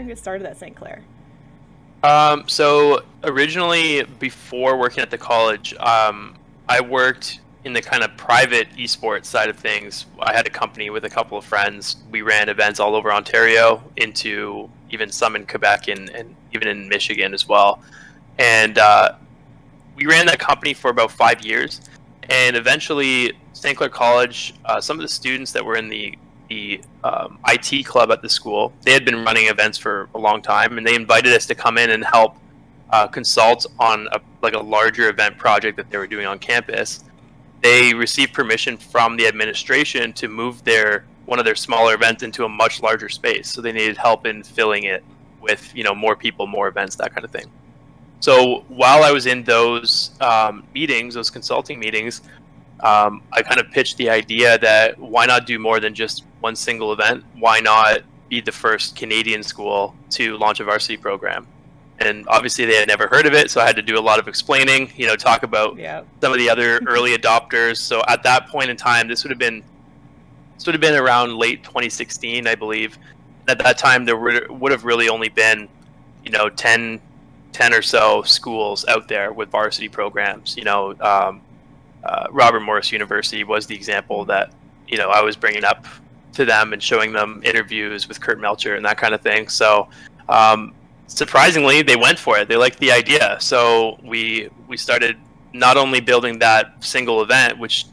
getting started at St. Clair? So originally, before working at the college, I worked in the kind of private esports side of things. I had a company with a couple of friends. We ran events all over Ontario, into even some in Quebec and even in Michigan as well. And we ran that company for about 5 years. And eventually, St. Clair College, some of the students that were in the IT club at the school, they had been running events for a long time, and they invited us to come in and help consult on a larger event project that they were doing on campus. They received permission from the administration to move one of their smaller events into a much larger space. So they needed help in filling it with more people, more events, that kind of thing. So while I was in those meetings, those consulting meetings, I kind of pitched the idea that why not do more than just one single event? Why not be the first Canadian school to launch a varsity program? And obviously they had never heard of it, so I had to do a lot of explaining, talk about some of the other early adopters. So at that point in time, this would have been around late 2016, I believe. At that time, there would have really only been, 10 or so schools out there with varsity programs. Robert Morris University was the example that I was bringing up to them and showing them interviews with Kurt Melcher and that kind of thing. So surprisingly, they went for it. They liked the idea. So we started not only building that single event, which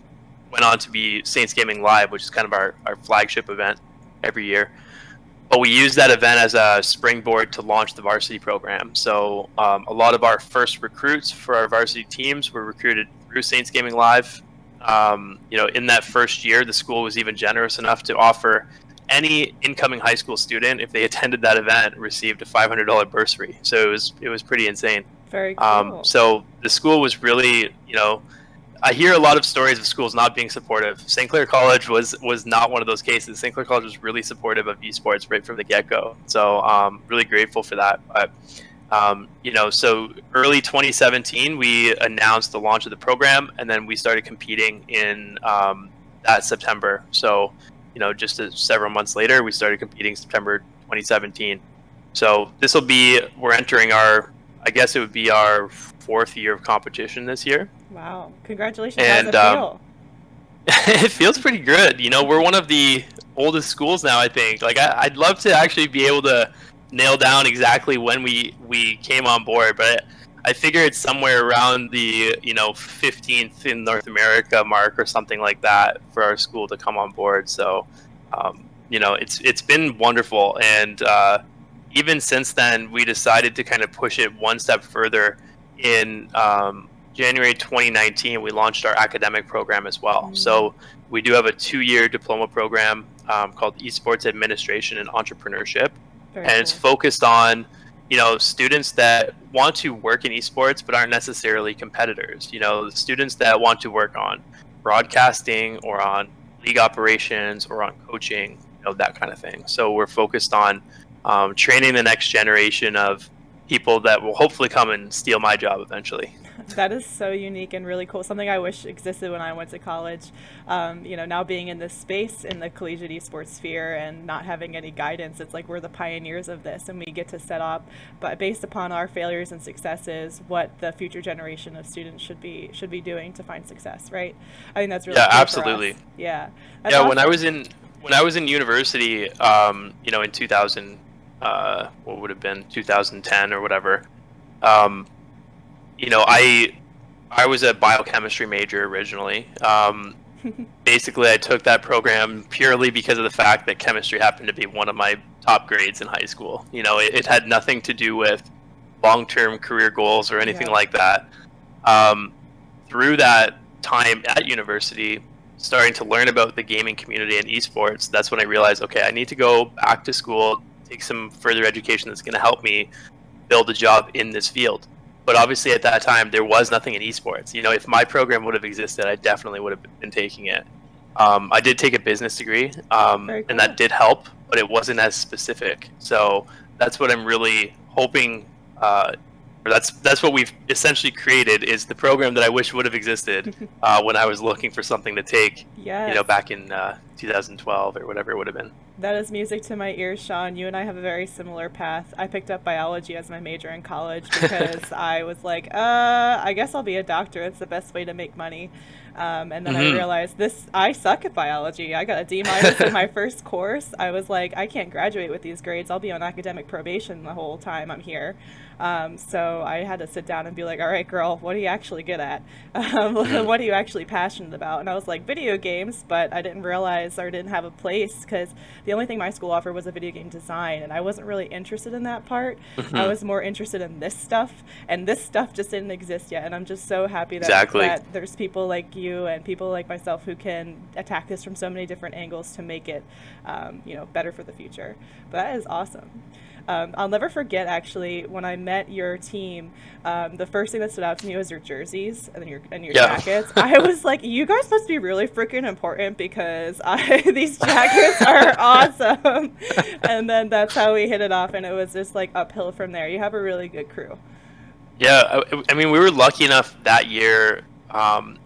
went on to be Saints Gaming Live, which is kind of our flagship event every year. But we used that event as a springboard to launch the varsity program. So a lot of our first recruits for our varsity teams were recruited through Saints Gaming Live. In that first year, the school was even generous enough to offer any incoming high school student, if they attended that event, received a $500 bursary. So it was pretty insane. Very cool. So the school was really, I hear a lot of stories of schools not being supportive. St. Clair College was not one of those cases. St. Clair College was really supportive of esports right from the get-go. So really grateful for that. But, so early 2017, we announced the launch of the program, and then we started competing in that September. So, just several months later, we started competing September 2017. So we're entering I guess it would be our 4th year of competition this year. Wow. Congratulations. How does it feel? It feels pretty good. We're one of the oldest schools now, I think. I'd love to actually be able to nail down exactly when we came on board, but I figure it's somewhere around the 15th in North America mark or something like that for our school to come on board. So it's been wonderful, and even since then we decided to kind of push it one step further. In January 2019, we launched our academic program as well. So we do have a 2-year diploma program called Esports Administration and Entrepreneurship. Very and cool. It's focused on students that want to work in esports but aren't necessarily competitors. Students that want to work on broadcasting or on league operations or on coaching, that kind of thing. So we're focused on training the next generation of people that will hopefully come and steal my job eventually. That is so unique and really cool. Something I wish existed when I went to college. Now being in this space in the collegiate esports sphere and not having any guidance, it's like we're the pioneers of this, and we get to set up, but based upon our failures and successes, what the future generation of students should be doing to find success. Right? I think that's really cool Absolutely. for us. Yeah. That's awesome. When I was in university, in 2000. What would have been 2010 or whatever. I was a biochemistry major originally. Basically, I took that program purely because of the fact that chemistry happened to be one of my top grades in high school. It had nothing to do with long-term career goals or anything like that. Through that time at university, starting to learn about the gaming community and esports, that's when I realized, okay, I need to go back to school, take some further education that's going to help me build a job in this field. But obviously at that time, there was nothing in esports. If my program would have existed, I definitely would have been taking it. I did take a business degree, and that did help, but it wasn't as specific. So that's what I'm really hoping, or that's what we've essentially created, is the program that I wish would have existed when I was looking for something to take, back in 2012 or whatever it would have been. That is music to my ears, Shaun. You and I have a very similar path. I picked up biology as my major in college because I was like, I guess I'll be a doctor. It's the best way to make money. And then I Hmm. realized I suck at biology. I got a D minus in my first course. I was like, I can't graduate with these grades. I'll be on academic probation the whole time I'm here. So I had to sit down and be like, all right, girl, what are you actually good at? Hmm. What are you actually passionate about? And I was like, video games, but I didn't realize or didn't have a place because the only thing my school offered was a video game design, and I wasn't really interested in that part. I Hmm. was more interested in this stuff, and this stuff just didn't exist yet. And I'm just so happy Exactly. that there's people like you and people like myself who can attack this from so many different angles to make it, better for the future. But that is awesome. I'll never forget actually when I met your team. The first thing that stood out to me was your jerseys and your Yeah. jackets. I was like, you guys must be really freaking important because these jackets are awesome. And then that's how we hit it off, and it was just like uphill from there. You have a really good crew. Yeah, I mean, we were lucky enough that year.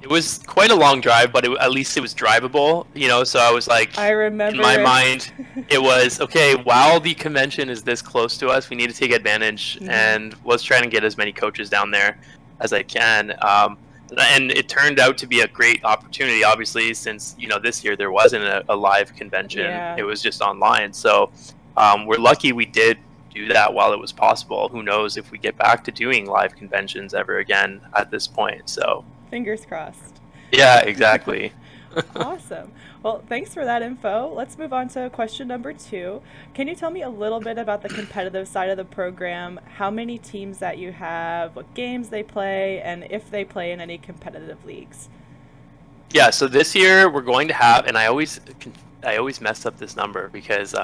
It was quite a long drive, but at least it was drivable, you know. So I was like, I in my remember it. mind, it was okay. While the convention is this close to us, we need to take advantage, Hmm. and was trying to get as many coaches down there as I can. And it turned out to be a great opportunity. Obviously, since this year there wasn't a live convention; Yeah. it was just online. So we're lucky we did do that while it was possible. Who knows if we get back to doing live conventions ever again at this point. So, Fingers crossed. yeah, exactly. Awesome. Well, thanks for that info. Let's move on to question number 2. Can you tell me a little bit about the competitive side of the program? How many teams that you have, what games they play, and if they play in any competitive leagues? Yeah, so this year we're going to have, and I always mess up this number because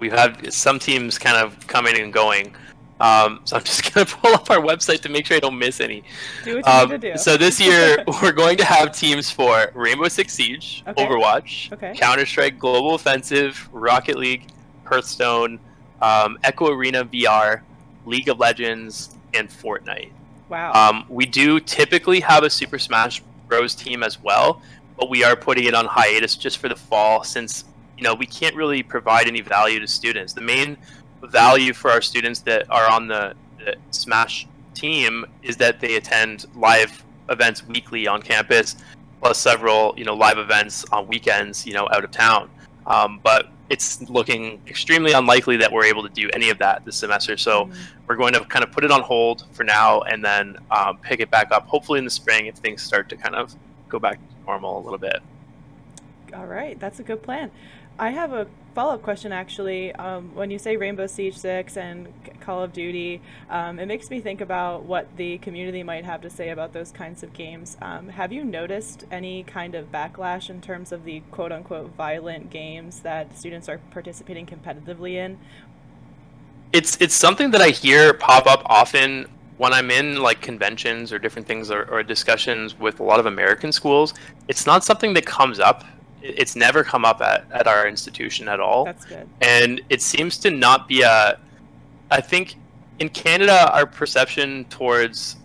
we've had some teams kind of coming and going. So I'm just gonna pull up our website to make sure I don't miss any. Do what you need to do. So this year we're going to have teams for Rainbow Six Siege, Okay. Overwatch, Okay. Counter Strike Global Offensive, Rocket League, Hearthstone, Echo Arena VR, League of Legends, and Fortnite. Wow. We do typically have a Super Smash Bros team as well, but we are putting it on hiatus just for the fall since we can't really provide any value to students. The main value for our students that are on the Smash team is that they attend live events weekly on campus, plus several live events on weekends out of town. But it's looking extremely unlikely that we're able to do any of that this semester. So Mm. we're going to kind of put it on hold for now, and then pick it back up hopefully in the spring if things start to kind of go back to normal a little bit. All right, that's a good plan. I have a follow-up question actually. When you say Rainbow Siege 6 and Call of Duty, it makes me think about what the community might have to say about those kinds of games. Have you noticed any kind of backlash in terms of the quote-unquote violent games that students are participating competitively in? It's something that I hear pop up often when I'm in like conventions or different things, or discussions with a lot of American schools. It's not something that comes up. It's never come up at our institution at all, That's good. and it seems to not be a. I think in Canada, our perception towards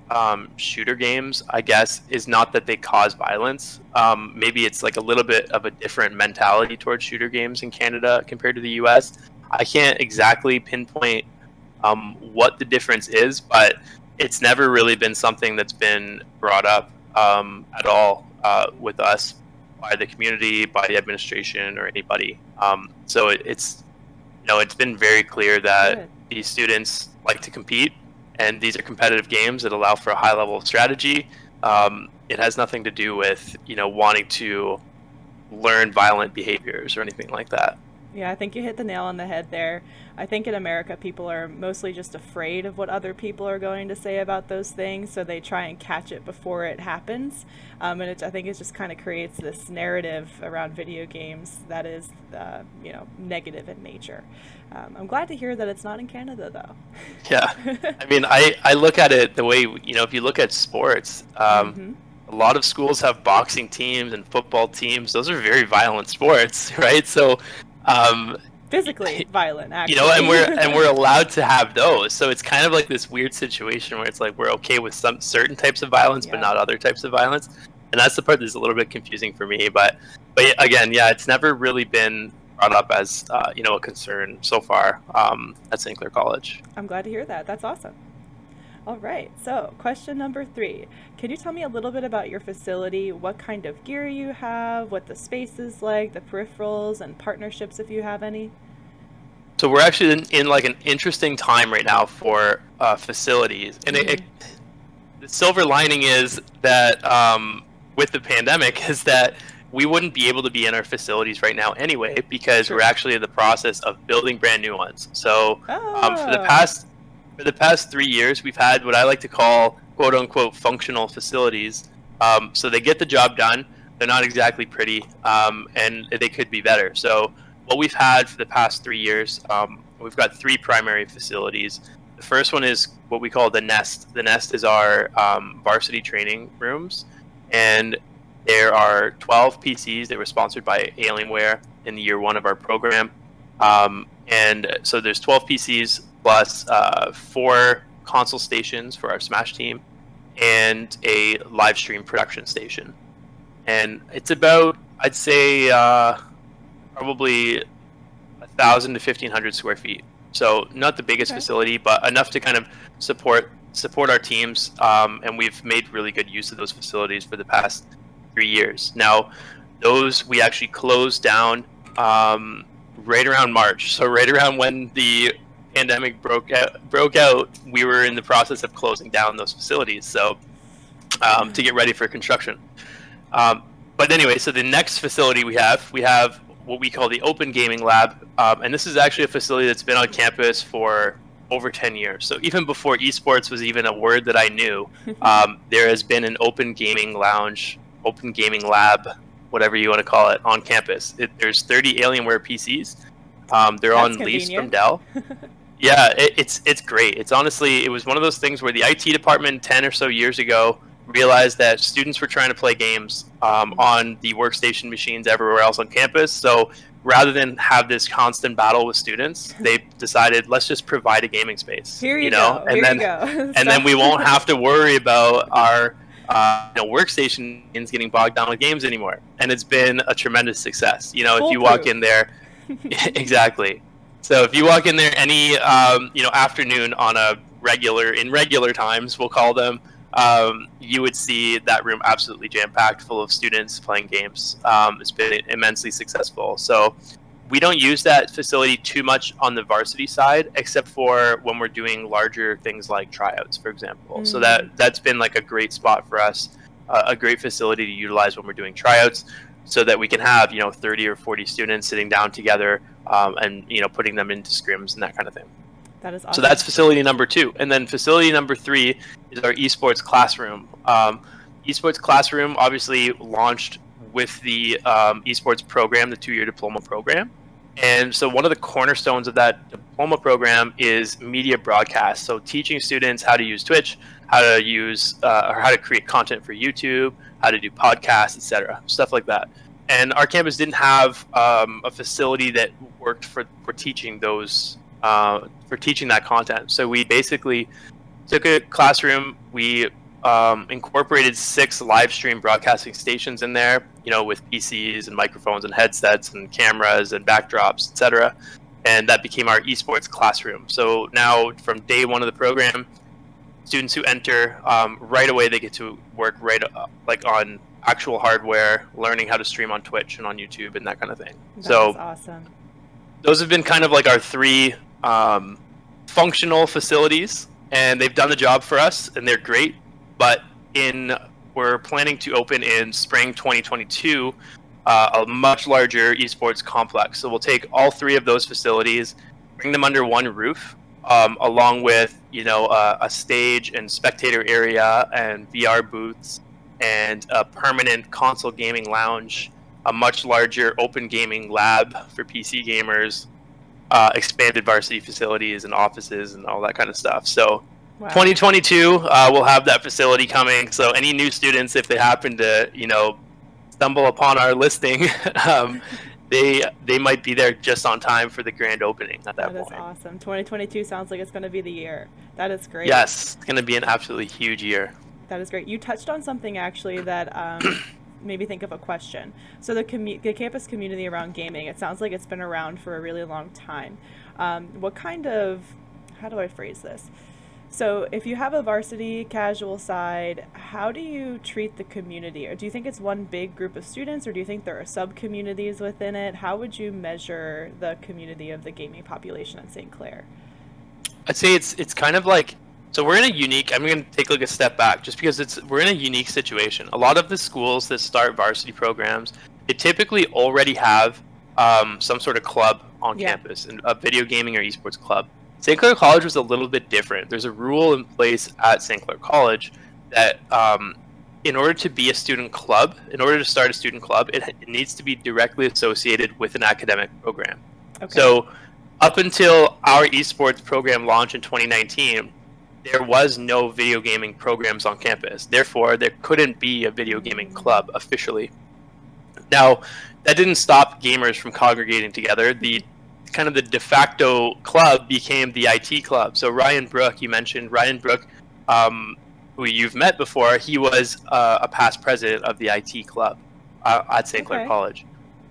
shooter games, I guess, is not that they cause violence. Maybe it's like a little bit of a different mentality towards shooter games in Canada compared to the U.S. I can't exactly pinpoint what the difference is, but it's never really been something that's been brought up at all with us by the community, by the administration, or anybody. So it's been very clear that Good. these students like to compete, and these are competitive games that allow for a high level of strategy. It has nothing to do with wanting to learn violent behaviors or anything like that. Yeah, I think you hit the nail on the head there. I think in America, people are mostly just afraid of what other people are going to say about those things, so they try and catch it before it happens. I think it just kind of creates this narrative around video games that is, negative in nature. I'm glad to hear that it's not in Canada, Yeah, though. I mean, I look at it the way if you look at sports, Hmm. a lot of schools have boxing teams and football teams. Those are very violent sports, right? So, um, Physically violent, and actually. we're allowed to have those. So it's kind of like this weird situation where it's like we're okay with some certain types of violence, but Yeah. not other types of violence. And that's the part that's a little bit confusing for me. But again, yeah, it's never really been brought up as a concern so far at St. Clair College. I'm glad to hear that. That's awesome. All right, so question number 3. Can you tell me a little bit about your facility, what kind of gear you have, what the space is like, the peripherals, and partnerships if you have any? So we're actually in like an interesting time right now for facilities. And the silver lining is that with the pandemic is that we wouldn't be able to be in our facilities right now anyway, because we're actually in the process of building brand new ones. So for the past 3 years, we've had what I like to call "quote unquote" functional facilities. So they get the job done. They're not exactly pretty, and they could be better. So what we've had for the past 3 years, we've got 3 primary facilities. The first one is what we call the Nest. The Nest is our varsity training rooms, and there are 12 PCs. They were sponsored by Alienware in the year 1 of our program. And so there's 12 PCs plus 4 console stations for our Smash team and a live stream production station. And it's about, I'd say, probably 1,000 to 1,500 square feet. So not the biggest facility, but enough to kind of support our teams. And we've made really good use of those facilities for the past 3 years. Now, those we actually closed down right around March. So right around when the pandemic broke out, we were in the process of closing down those facilities. So to get ready for construction. But anyway, so the next facility we have what we call the Open Gaming Lab, and this is actually a facility that's been on campus for over 10 years. So even before esports was even a word that I knew, there has been an open gaming lounge, open gaming lab, whatever you want to call it, on campus. There's 30 Alienware PCs. They're That's on lease from Dell. Yeah, it's great. It's honestly, it was one of those things where the IT department 10 or so years ago realized that students were trying to play games on the workstation machines everywhere else on campus. So rather than have this constant battle with students, they decided, let's just provide a gaming space. Here you go. And then we won't have to worry about our workstations getting bogged down with games anymore. And it's been a tremendous success. If you walk in there, exactly. So if you walk in there any afternoon on in regular times, we'll call them, you would see that room absolutely jam-packed full of students playing games. It's been immensely successful. So we don't use that facility too much on the varsity side, except for when we're doing larger things like tryouts, for example. So that's been like a great spot for us, a great facility to utilize when we're doing tryouts, so that we can have 30 or 40 students sitting down together and putting them into scrims and that kind of thing. That is awesome. So that's facility number 2. And then facility number 3 is our esports classroom. Esports classroom obviously launched with the esports program, the 2-year diploma program. And so one of the cornerstones of that diploma program is media broadcast. So teaching students how to use Twitch, how to use or how to create content for YouTube, how to do podcasts, etc., stuff like that. And our campus didn't have a facility that worked for teaching those. For teaching that content. So we basically took a classroom, we incorporated 6 live stream broadcasting stations in there, with PCs and microphones and headsets and cameras and backdrops, etc. And that became our esports classroom. So now from day 1 of the program, students who enter, right away they get to work like on actual hardware, learning how to stream on Twitch and on YouTube and that kind of thing. That's awesome. Those have been kind of like our 3 functional facilities, and they've done the job for us, and they're great. But we're planning to open in spring 2022 a much larger esports complex. So we'll take all 3 of those facilities, bring them under one roof, along with a stage and spectator area and VR booths and a permanent console gaming lounge, a much larger open gaming lab for PC gamers, expanded varsity facilities and offices and all that kind of stuff. So 2022, we'll have that facility coming. So any new students, if they happen to, stumble upon our listing, they might be there just on time for the grand opening at that point. That is awesome. 2022 sounds like it's going to be the year. That is great. Yes, it's going to be an absolutely huge year. That is great. You touched on something actually that maybe think of a question. So the campus community around gaming, it sounds like it's been around for a really long time. What kind of, how do I phrase this? So if you have a varsity casual side, how do you treat the community? Or do you think it's one big group of students, or do you think there are sub communities within it? How would you measure the community of the gaming population at St. Clair? I'd say it's kind of like, so we're in a unique. I'm going to take like a step back just because we're in a unique situation. A lot of the schools that start varsity programs, they typically already have some sort of club on campus, and a video gaming or esports club. St. Clair College was a little bit different. There's a rule in place at St. Clair College that in order to be a student club, in order to start a student club, it needs to be directly associated with an academic program. Okay. So up until our esports program launched in 2019, there was no video gaming programs on campus. Therefore, there couldn't be a video gaming club officially. Now, that didn't stop gamers from congregating together. The kind of the de facto club became the IT club. So Ryan Brook, you mentioned Ryan Brook, who you've met before. He was a past president of the IT club at St. Clair College.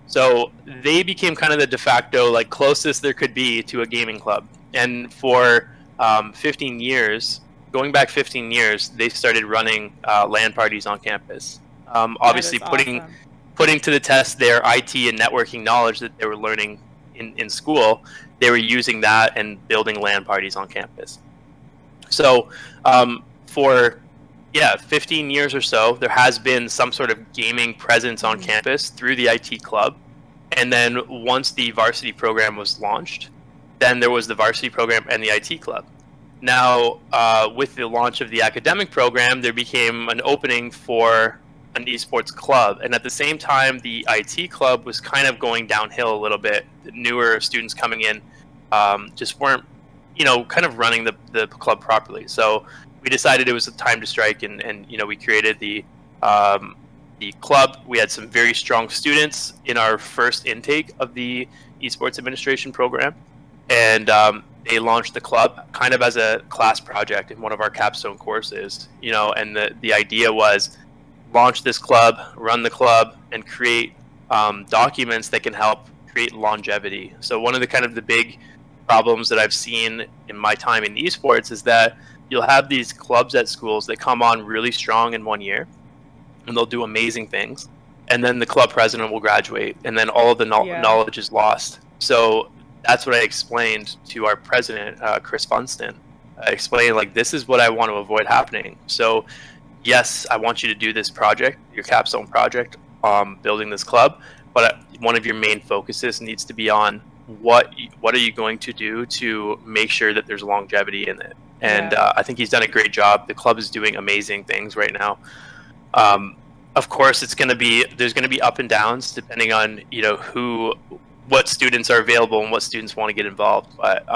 So they became kind of the de facto, like, closest there could be to a gaming club. And for 15 years, going back 15 years, they started running LAN parties on campus. Obviously putting to the test their IT and networking knowledge that they were learning in school. They were using that and building LAN parties on campus. So for 15 years or so, there has been some sort of gaming presence on campus through the IT club. And then once the varsity program was launched, then there was the varsity program and the IT club. Now, with the launch of the academic program, there became an opening for an esports club. And at the same time, the IT club was kind of going downhill a little bit. The newer students coming in just weren't, kind of running the club properly. So we decided it was a time to strike, and we created the club. We had some very strong students in our first intake of the esports administration program, and they launched the club kind of as a class project in one of our capstone courses. And the idea was launch this club, run the club, and create documents that can help create longevity. So one of the big problems that I've seen in my time in esports is that you'll have these clubs at schools that come on really strong in 1 year, and they'll do amazing things, and then the club president will graduate, and then all of the knowledge is lost. So that's what I explained to our president, Chris Funston. I explained, like, this is what I want to avoid happening. So yes, I want you to do this project, your capstone project, building this club, but one of your main focuses needs to be on what are you going to do to make sure that there's longevity in it. And I think he's done a great job. The club is doing amazing things right now. Of course, there's going to be up and downs depending on what students are available and what students want to get involved. But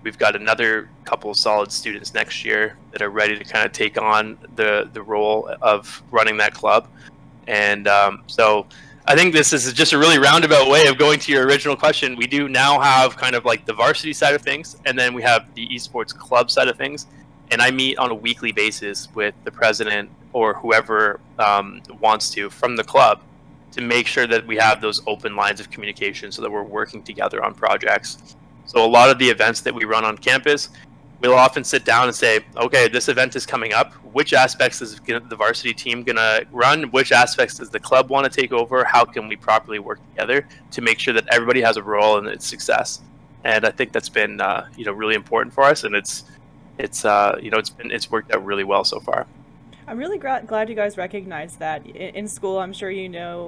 we've got another couple of solid students next year that are ready to kind of take on the role of running that club. And so I think this is just a really roundabout way of going to your original question. We do now have kind of like the varsity side of things, and then we have the esports club side of things. And I meet on a weekly basis with the president or whoever wants to from the club to make sure that we have those open lines of communication so that we're working together on projects. So a lot of the events that we run on campus, we'll often sit down and say, okay, this event is coming up. Which aspects is the varsity team going to run? Which aspects does the club want to take over? How can we properly work together to make sure that everybody has a role in its success? And I think that's been really important for us, and it's worked out really well so far. I'm really glad you guys recognize that. In school, I'm sure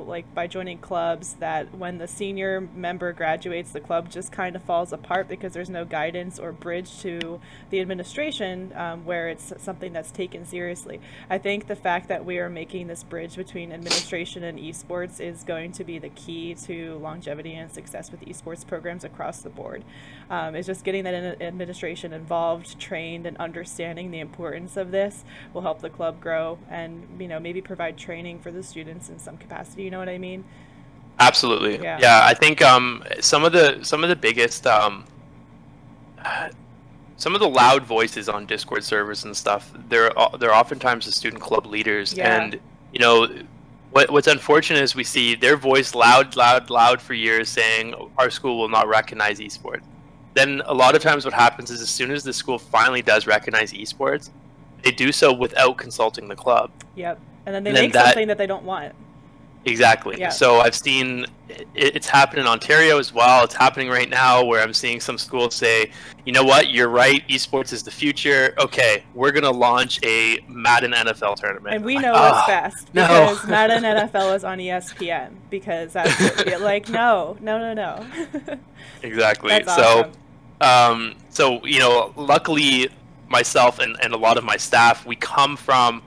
like by joining clubs, that when the senior member graduates, the club just kind of falls apart because there's no guidance or bridge to the administration where it's something that's taken seriously. I think the fact that we are making this bridge between administration and esports is going to be the key to longevity and success with esports programs across the board. It's just getting that administration involved, trained, and understanding the importance of this will help the club grow and maybe provide training for the students in some capacity. You know what I mean? Absolutely. Yeah, I think some of the biggest some of the loud voices on Discord servers and stuff, they're oftentimes the student club leaders. And What's unfortunate is we see their voice loud, loud, loud for years saying our school will not recognize esports. Then a lot of times what happens is as soon as the school finally does recognize esports, they do so without consulting the club. Yep. And then they And then make something that they don't want. exactly. Yeah. So I've seen it's happened in Ontario as well. It's happening right now where I'm seeing some schools say, you know what, you're right, esports is the future. Okay, we're going to launch a Madden NFL tournament. And we know this best because Madden NFL is on ESPN because that's like, no. Exactly. That's so, awesome. so luckily myself and a lot of my staff, we come from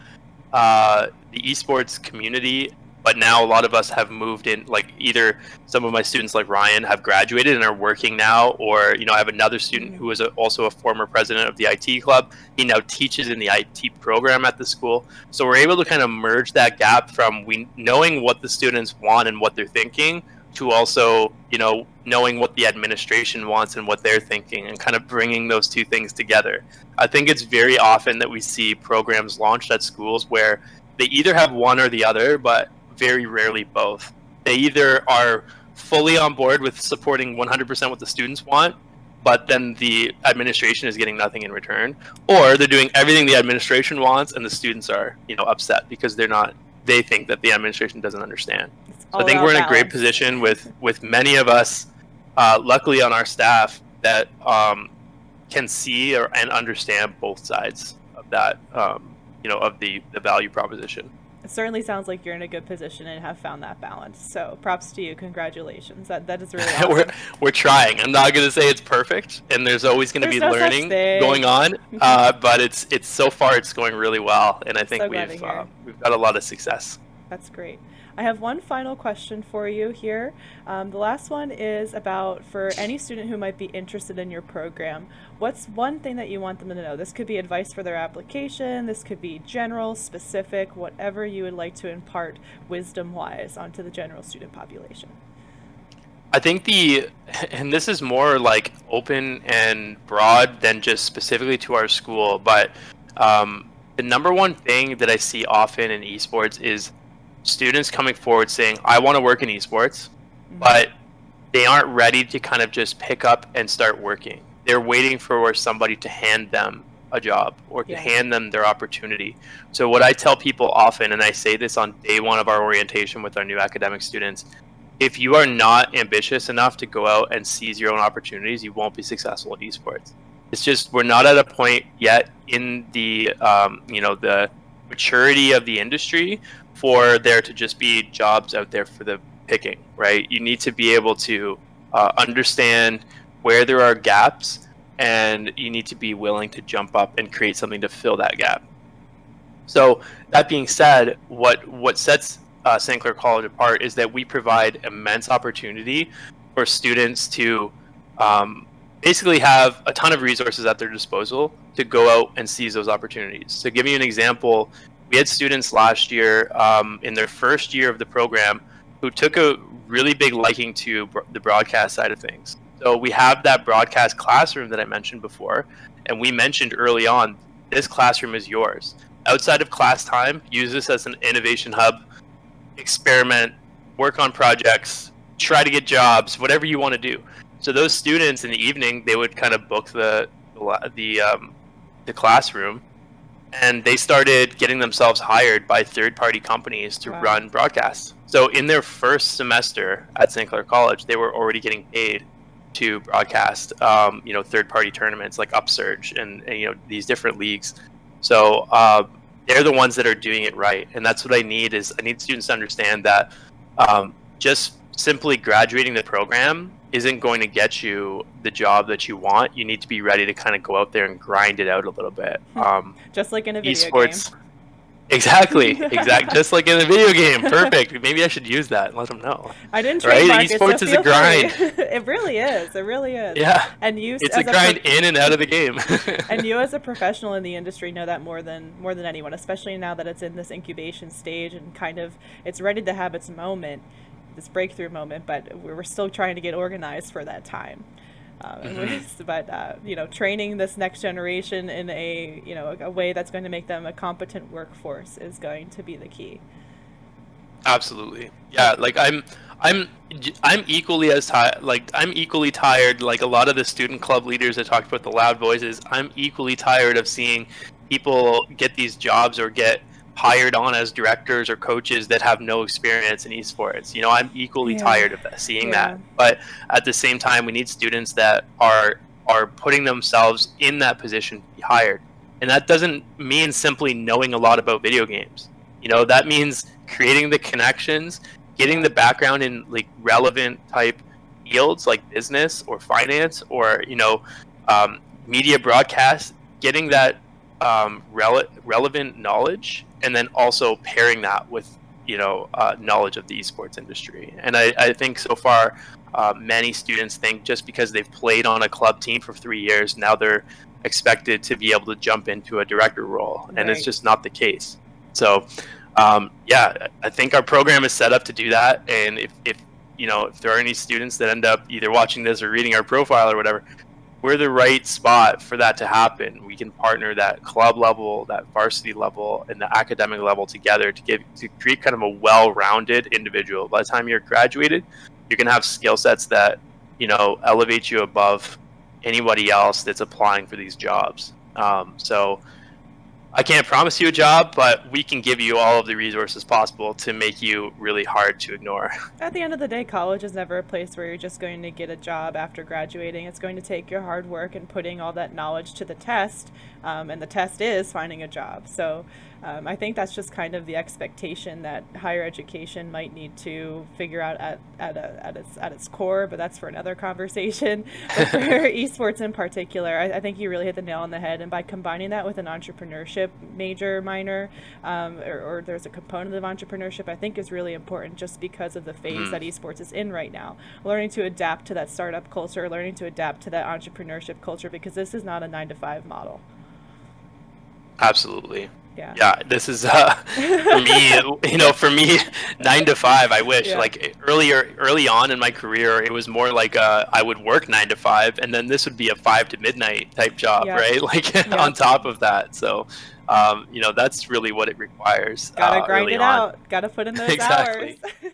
the esports community, but now a lot of us have moved in, like either some of my students like Ryan have graduated and are working now, or I have another student who is also a former president of the IT club. He now teaches in the IT program at the school. So we're able to kind of merge that gap from knowing what the students want and what they're thinking to also, knowing what the administration wants and what they're thinking, and kind of bringing those two things together. I think it's very often that we see programs launched at schools where they either have one or the other, but very rarely both. They either are fully on board with supporting 100% what the students want, but then the administration is getting nothing in return, or they're doing everything the administration wants and the students are, upset because they think that the administration doesn't understand. So I think we're in a great position with many of us, luckily on our staff, that can see and understand both sides of that, of the value proposition. It certainly sounds like you're in a good position and have found that balance. So props to you. Congratulations. That is really awesome. We're trying. I'm not going to say it's perfect, and there's always going to be learning going on. But it's so far it's going really well, and I think we've got a lot of success. That's great. I have one final question for you here. The last one is about, for any student who might be interested in your program, what's one thing that you want them to know? This could be advice for their application, this could be general, specific, whatever you would like to impart wisdom-wise onto the general student population. I think and this is more like open and broad than just specifically to our school, but the number one thing that I see often in esports is students coming forward saying, I want to work in esports, but they aren't ready to kind of just pick up and start working. They're waiting for somebody to hand them a job or to hand them their opportunity. So what I tell people often, and I say this on day one of our orientation with our new academic students, if you are not ambitious enough to go out and seize your own opportunities, you won't be successful in esports. It's just, we're not at a point yet in the, the maturity of the industry for there to just be jobs out there for the picking, right? You need to be able to understand where there are gaps, and you need to be willing to jump up and create something to fill that gap. So that being said, what sets St. Clair College apart is that we provide immense opportunity for students to basically have a ton of resources at their disposal to go out and seize those opportunities. To give you an example, we had students last year in their first year of the program who took a really big liking to the broadcast side of things. So we have that broadcast classroom that I mentioned before, and we mentioned early on, this classroom is yours. Outside of class time, use this as an innovation hub, experiment, work on projects, try to get jobs, whatever you want to do. So those students in the evening, they would kind of book the classroom, and they started getting themselves hired by third-party companies to run broadcasts. So in their first semester at St. Clair College, they were already getting paid to broadcast, third-party tournaments like Upsurge and these different leagues. So they're the ones that are doing it right, and that's what I need students to understand that just simply graduating the program isn't going to get you the job that you want. You need to be ready to kind of go out there and grind it out a little bit. Just like in a video game. Exactly. Just like in a video game. Perfect. Maybe I should use that and let them know. I didn't trademark it. Esports is a grind. It really is. It really is. Yeah. And it's a grind in and out of the game. And you as a professional in the industry know that more than anyone, especially now that it's in this incubation stage and kind of it's ready to have its moment, this breakthrough moment, but we're still trying to get organized for that time. But training this next generation in a way that's going to make them a competent workforce is going to be the key. Absolutely. Yeah, like I'm I'm equally as tired. Like I'm equally tired. Like a lot of the student club leaders that talked about the loud voices, I'm equally tired of seeing people get these jobs or get hired on as directors or coaches that have no experience in esports. You know, I'm equally Yeah, tired of that, seeing yeah, that. But at the same time, we need students that are putting themselves in that position to be hired. And that doesn't mean simply knowing a lot about video games. You know, that means creating the connections, getting yeah. the background in like relevant type fields like business or finance or media broadcast, getting that relevant knowledge, and then also pairing that with knowledge of the esports industry. And I think so far, many students think just because they've played on a club team for 3 years, now they're expected to be able to jump into a director role, and it's Right. just not the case. So yeah, I think our program is set up to do that. And if there are any students that end up either watching this or reading our profile or whatever, we're the right spot for that to happen. We can partner that club level, that varsity level, and the academic level together to create kind of a well-rounded individual. By the time you're graduated, you're gonna have skill sets that elevate you above anybody else that's applying for these jobs. So I can't promise you a job, but we can give you all of the resources possible to make you really hard to ignore. At the end of the day, college is never a place where you're just going to get a job after graduating. It's going to take your hard work and putting all that knowledge to the test, and the test is finding a job. So I think that's just kind of the expectation that higher education might need to figure out at its core, but that's for another conversation. But for esports in particular, I think you really hit the nail on the head. And by combining that with an entrepreneurship major, minor, or there's a component of entrepreneurship, I think is really important just because of the phase that Mhm. esports is in right now. Learning to adapt to that startup culture, learning to adapt to that entrepreneurship culture, because this is not a 9 to 5 model. Absolutely. Yeah. Yeah, this is for me, for me 9 to 5, I wish. Yeah. Like early on in my career, it was more like I would work 9 to 5, and then this would be a 5 to midnight type job, Yep. right? Like on Yep. top of that. So that's really what it requires Gotta grind early it on. out. Gotta put in those hours. Exactly.